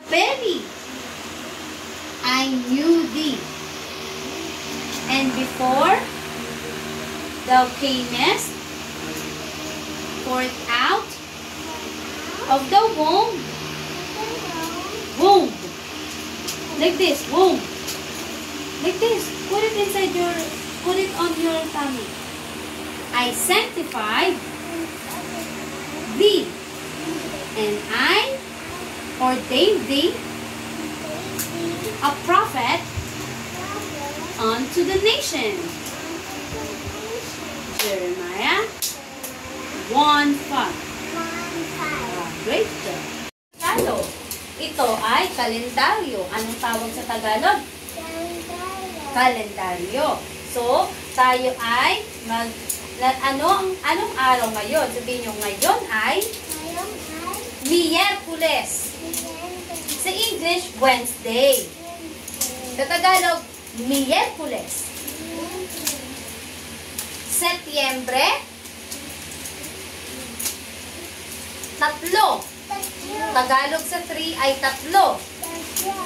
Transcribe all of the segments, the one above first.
Baby, I knew thee, and before thou camest forth out of the womb, like this, womb, like this, put it inside your, put it on your tummy. I sanctified thee, and I ordained thee a prophet unto the nation. Jeremiah 1:5. Great job. Tagalog. Ito ay kalendaryo. Anong tawag sa Tagalog? Kalendaryo. So, tayo ay anong araw ngayon? Sabihin nyo, ngayon ay Miyerkules. Sa English, Wednesday. Sa Tagalog, Miyerkules. Setyembre, 3. Tagalog sa 3 ay 3.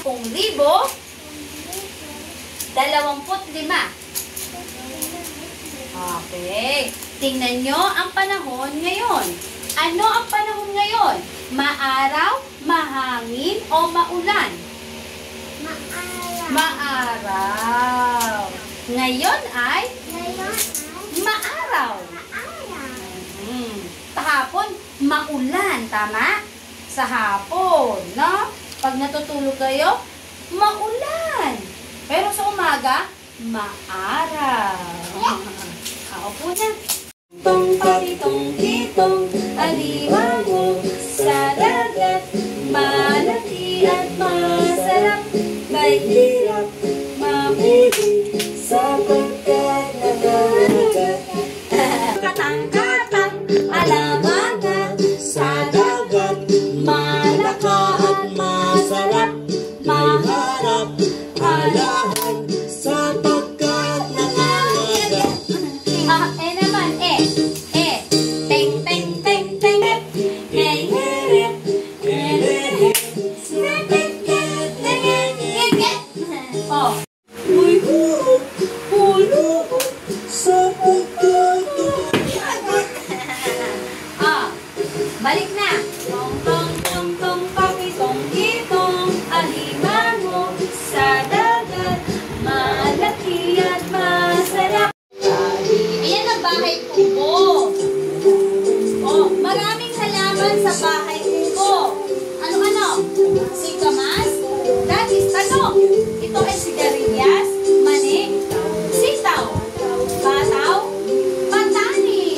1,025. Okay. Tingnan nyo ang panahon ngayon. Ano ang panahon ngayon? Maaraw, mahangin, o maulan? Maaraw. Ngayon ay? Maaraw. Kahapon, maulan. Tama? Sa hapon, no? Pag natutulog kayo, maulan. Pero sa umaga, maaraw. Ako po na. Tong patitong kitong alimango sa dagat, malaki at masarap, kay hirap mamili sapagkat nagagagat. Katang-katang alamanga sa dagat, malaka at masarap, maharap alahan sapagkat nagagagat. Balik na. Tong tong tong tong papitong kitong alimango sa dagat, malaki at masarap. Ayan ang bahay kubo. Oh, maraming halaman sa bahay kubo. Ano-ano? Singkamas? That is talong. Ito ay sigarilyas, mani, sitaw, bataw, patani,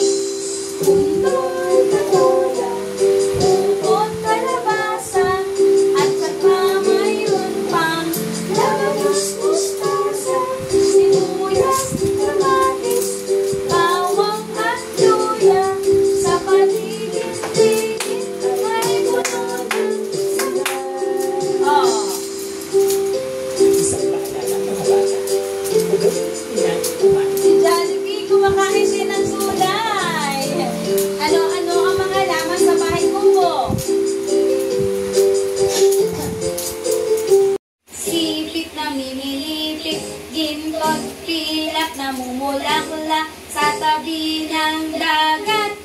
namumulakla sa tabi ng dagat.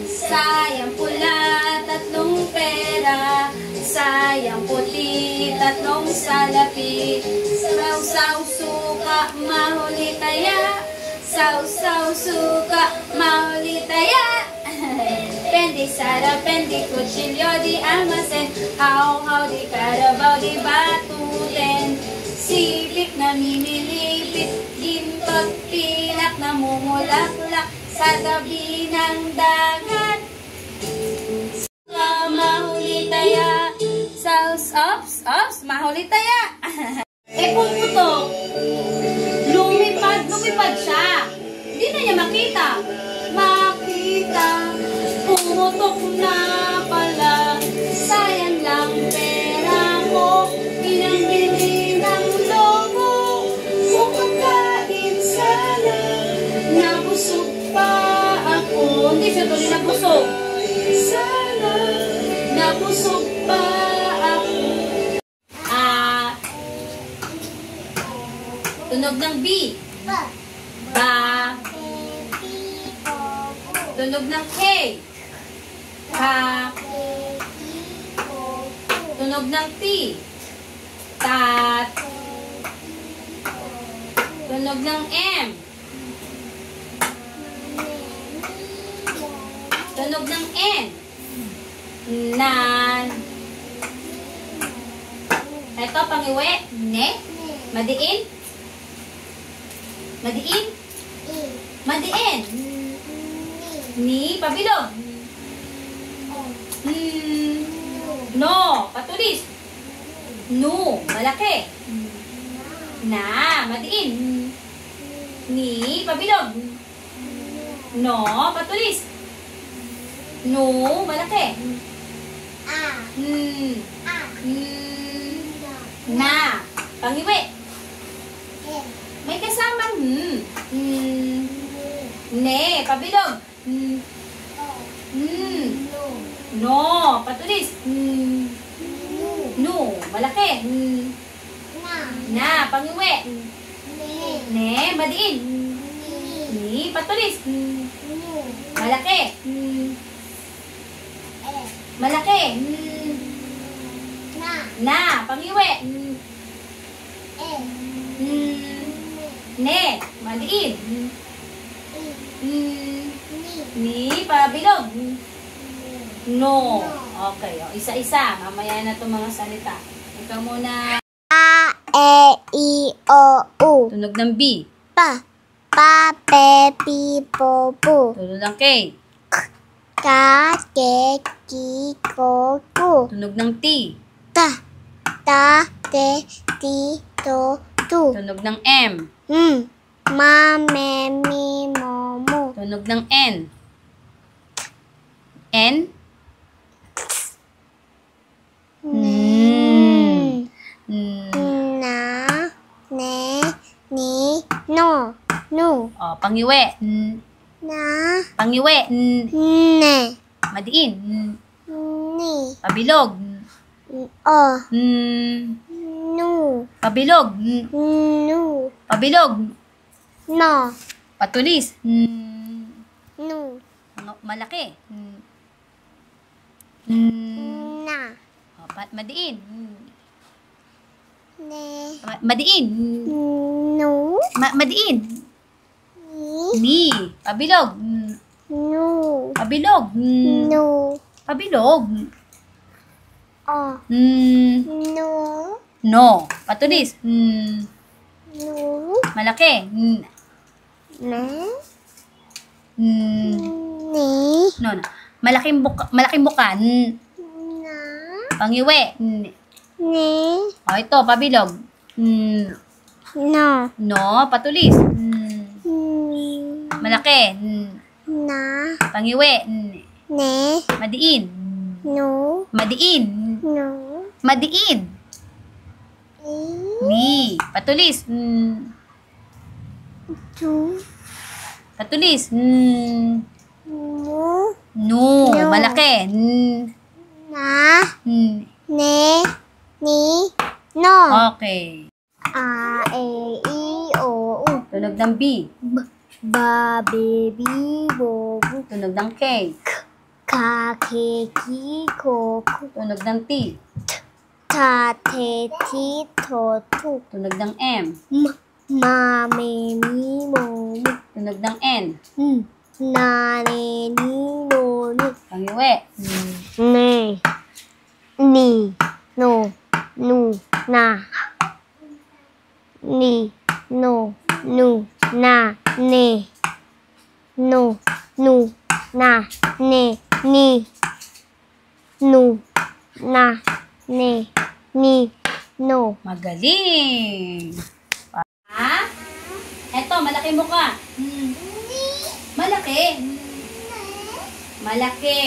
Sayang pula, 3 pera. Sayang puti, 3 salapi. Sausaw suka, mahuli taya. Sausaw suka, mahuli taya. Pendi sara, pendi kutsilyo, di almasen. Haw-haw, di karabaw, di batuten. Sipit na mimilipit, gintot, pilak, namumulaklak sa tabi ng dagat. Mahuli taya. Saus, ops, mahuli taya. Pungputok. niya makita. Makita, pumutok na pala. Sayang lang pera ko, pinambili ng lobo. Kung pagkain sana, nabusog pa ako. Hindi siya tuloy nabusog. Sana, nabusog pa ako. Tunog ng B. Ba. Tunog ng K. Ka. Tunog ng T. Tat. Tunog ng M. Tunog ng N. Nan. Ito, pangiwi. Ne. Madiin. Madiin. Madiin. Ni. Pabilog. No. Patulis. No. Malaki. Na. Madiin. Ni. Pabilog. No. Patulis. No. Malaki. Na. Pangiwi. May kasamang ne. Pabilog. No. Patulis. No. Malaki. Na. Pangiwi. Ne. Madiin. Ni. Patulis. Malaki. Malaki. Na. Pangiwi. Ne. Maliit. Ni. Pabilog. No. Okay. O, isa-isa. Mamaya na itong mga salita. Ikaw muna. A, E, I, O, U. Tunog ng B. Pa, pa, pe, pi, po, pu. Tunog ng K. Ka, ke, ki, ko, ku. Tunog ng T. Ta, ta, te, ti, to, tu. Tunog ng M. Ma, me, mi, mo, mu. Tunog ng N. N. Na, ne, ni, no, nu. O, pangiwi. Na, Pangiwi. ne, Madiin. ni, Pabilog. o, nu, Pabilog. nu, Pabilog. no, Patulis. nu, Malaki. na, O, madiin. ne, Madiin. nu, Madiin. ni, Ni. Pabilog. nu, Pabilog. nu, Pabilog. o, nu, No. Patulis. nu, Malaki. ne, ni, No. Malaking buka. na, Pangiwi. ni, O, ito. Pabilog. no, No. Patulis. Malaki. na, Pangiwi. ne, Madiin. nu, Madiin. nu, Madiin. Ni. Patulis. tu, Patulis. mu, No. Malaki. na, ne, ni, no. Okay. A, E, I, O, U. Tunog ng B. Ba, be, bi, bo, bu. Tunog ng K. Ka, ke, ki, ko, ku. Tunog ng T. Ta, te, ti, to, tu. Tunog ng M. Ma, me, mi, mo, mu. Tunog ng N. Na, ne, ni, no, nu. Pangiwi. Ne, ni, no, nu, na. Ni, no, nu, na, ne. No, nu, na, ne, ni. Nu, na, ne, ni, no. Magaling. Eto, malaki mukha. malaki. Malaki.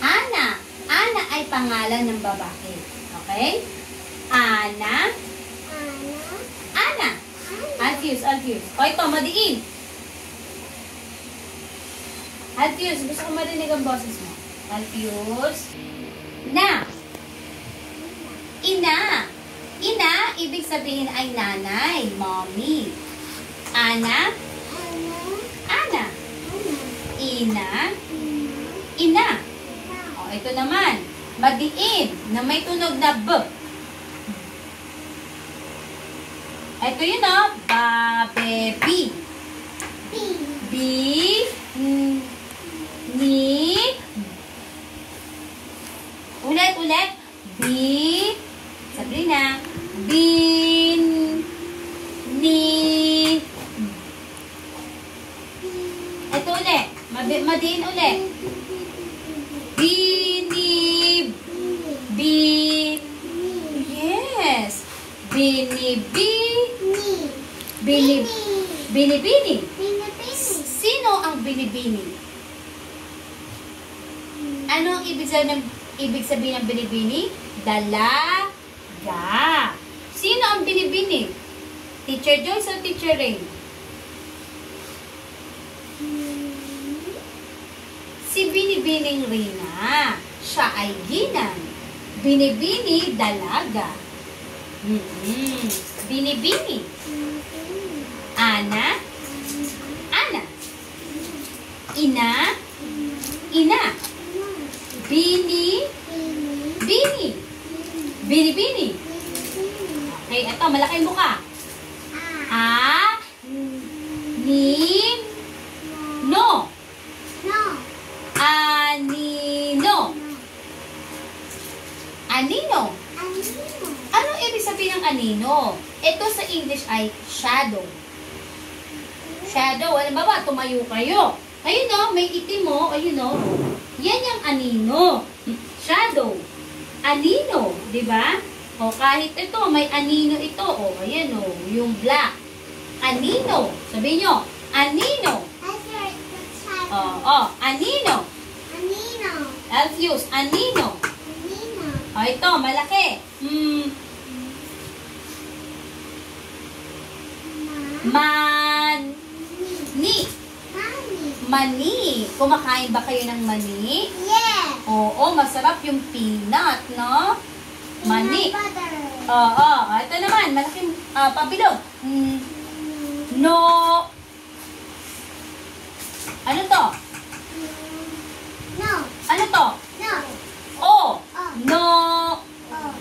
Ana. Ana ay pangalan ng babae. Okay? Ana. Ana. Alfius. O ito, madiin. Alfius, gusto ko marinig ang boses mo. Alfius. Na. Ina. Ina, ibig sabihin ay nanay, mommy. Ana. Ana. Ina. Ina. O, ito naman. Madiin na may tunog na B. Ito yun o. Babebi. Ni. Ulit. Sabrina. Ni. Ito ulit. Madiin ulit. Yes. Binibini. Sino ang binibini? Ano ang ibig sabihin ng binibini? Dalaga. Sino ang binibini? Teacher Joyce o Teacher Rain? Si Binibining Rina. Siya ay ginang. Binibini, dalaga. Binibini. Ana. Ina. Binibini. Okay, ito, malaki yung mukha. No. Anino. Anong ibig sabihin ng anino? Ito sa English ay shadow. Shadow. Alam ba, tumayo kayo. Ayun o, may itim mo. Ayun o. Yan yung anino. Shadow. Anino. Diba? O, kahit ito, may anino ito. O, ayan o. Yung black. Anino. Sabihin nyo, anino. Anino. Alfius, anino. O, ito, malaki. Mani. Kumakain ba kayo ng mani? Yeah. Oo, masarap yung peanut, no? Mani. Butter. Oo. Ito naman, malaking pabilog. No. Ano to? No. Ano to? No. O. No.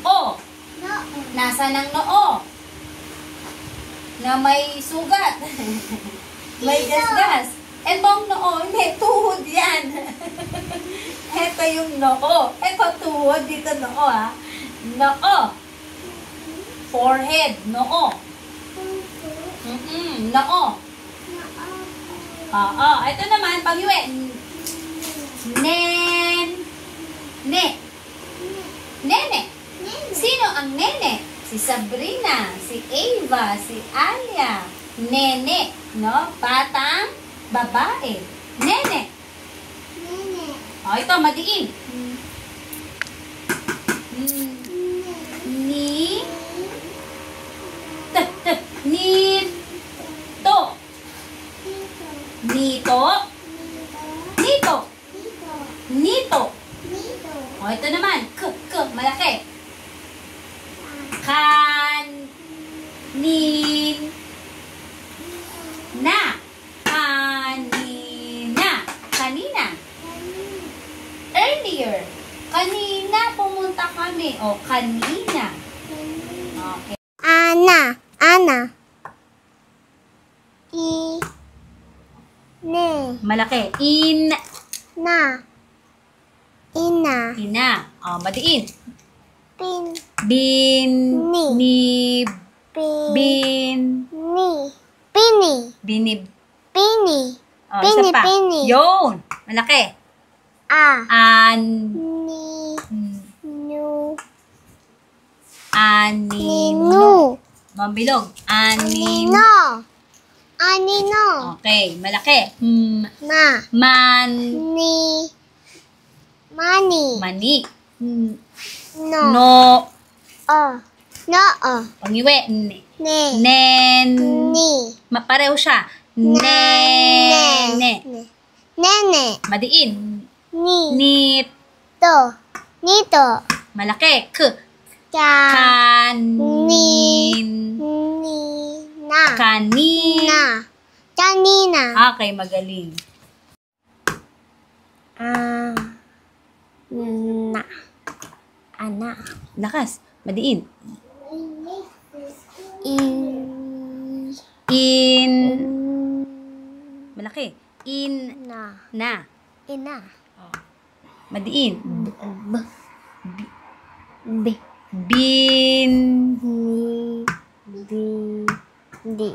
O. No. Nasa ng noo? Na may sugat. May gasgas. Etong noo, hindi, tuhod yan. Ito yung noo. Ito tuhod, dito noo ha. Noo. Forehead, noo. Noo. Ito naman, pag-iwi. Nene. Sino ang nene? Si Sabrina, si Ava, si Alia. Nene, no? Batang babae. Nene. Ito, madiin. Nito. Ito naman. Malaki. Kanina. Earlier. Kanina pumunta kami. Kanina. Okay. Ana. Malaki. Ina. Madiin. Pini. Isa pa. Yun. Malaki. Anino. Mambilog. Anino. Anino. Okay, malaki. Ma. Ni. Mani. Mani. No. No. No. Pangiwi. Ne. Nen. Ni. Pareho siya. Nene. Nene. Madiin. Ni. Nit. To. Nito. Malaki. Ka. Kanin. Nina. Kanina. Kanina. Okay, magaling. Na. Ana. Lakas. Madiin. In. Malaki. In. Na. Na. Ina. Madiin. B. Bin. Di.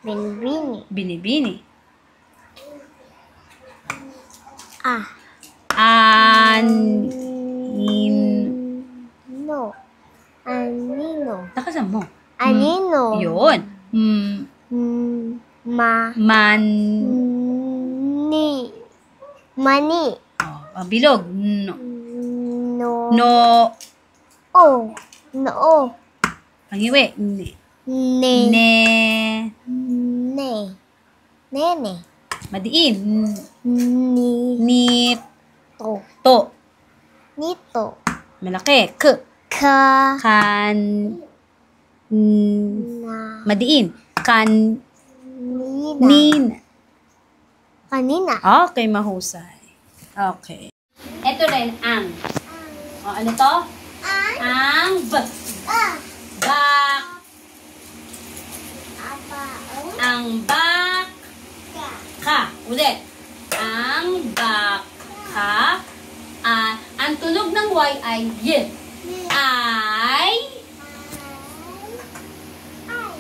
Binbini. Binibini. An. In. No. Anino. Lakasan mo. Anino. Yun. Man. Ni. Mani. Bilog. No. No. No. No. Pangiwi. Ne. Ne. Ne. Ne. Nene. Madiin. Ni. Nit. To. To. Nito. Malaki. Ka. Kan. Na. Madiin. Kan. Nina. Nina. Kanina. Okay, mahusay. Okay. Ito rin, ang. Ano to? Ang. Bak. Ang bak. Ka. Ulit. Ang bak. Ka. Ang tunog ng Y ay Y.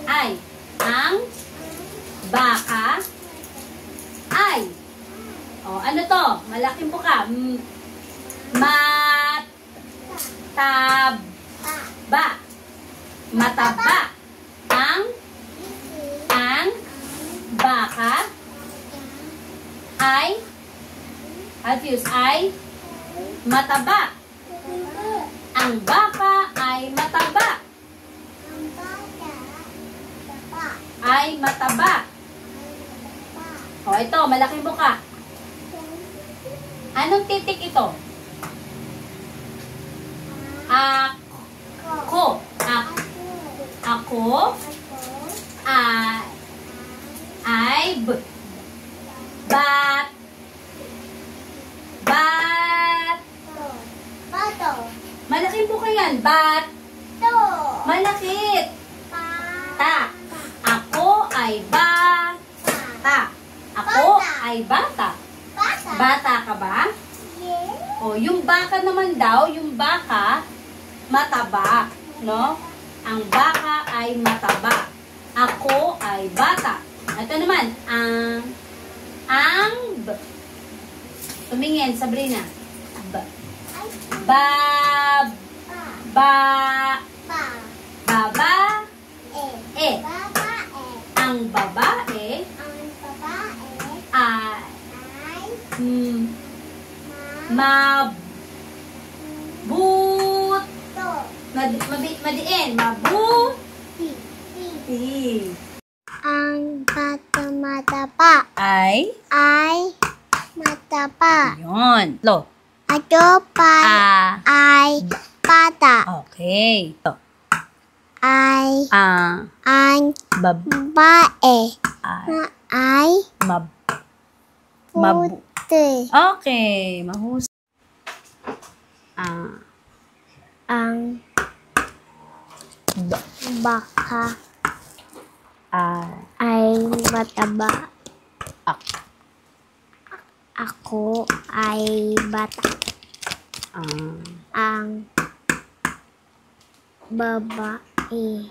Ay. Ang baka ay. Ano to? Malaking buka. Mataba. Mataba. Ang baka ay confused ay mataba. Ang baka ay mataba. Ay mataba. Ito, malaking buka. Anong titik ito? Ako. Ako. Ay. Bat. Malaking buka yan. Bat. Malakit. Ta. Ako ay bata. Ako ay bata. Bata ka ba? Yung baka naman daw, yung baka, mataba. No? Ang baka ay mataba. Ako ay bata. Ito naman, tumingin, Sabrina. Baba. Ang babae. Ay. Madiin. Mabuti. Ang bata mataba. Ay. Mataba. Yun. Lo. Ato pa. Ay. Bata. Okay. To. Ay. Ang babae. Ay. Puti. Okay. Mahusay. Ang baka ay mataba. Ako ay bata. Ang babae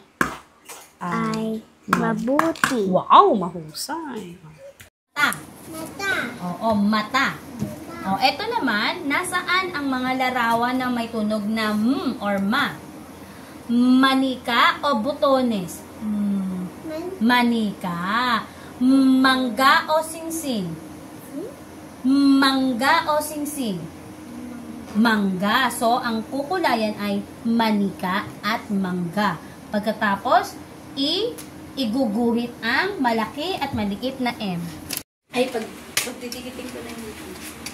ay mabuti. Wow, mahusay. Mata. Oo, mata. Eto naman, nasaan ang mga larawan na may tunog na or ma? Manika o butones? Manika. Mangga o singsing? Mangga o singsing? Mangga. So, ang kukulayan ay manika at mangga. Pagkatapos, iguguhit ang malaki at maliit na M. Ay, pagtitikitin ko na yun.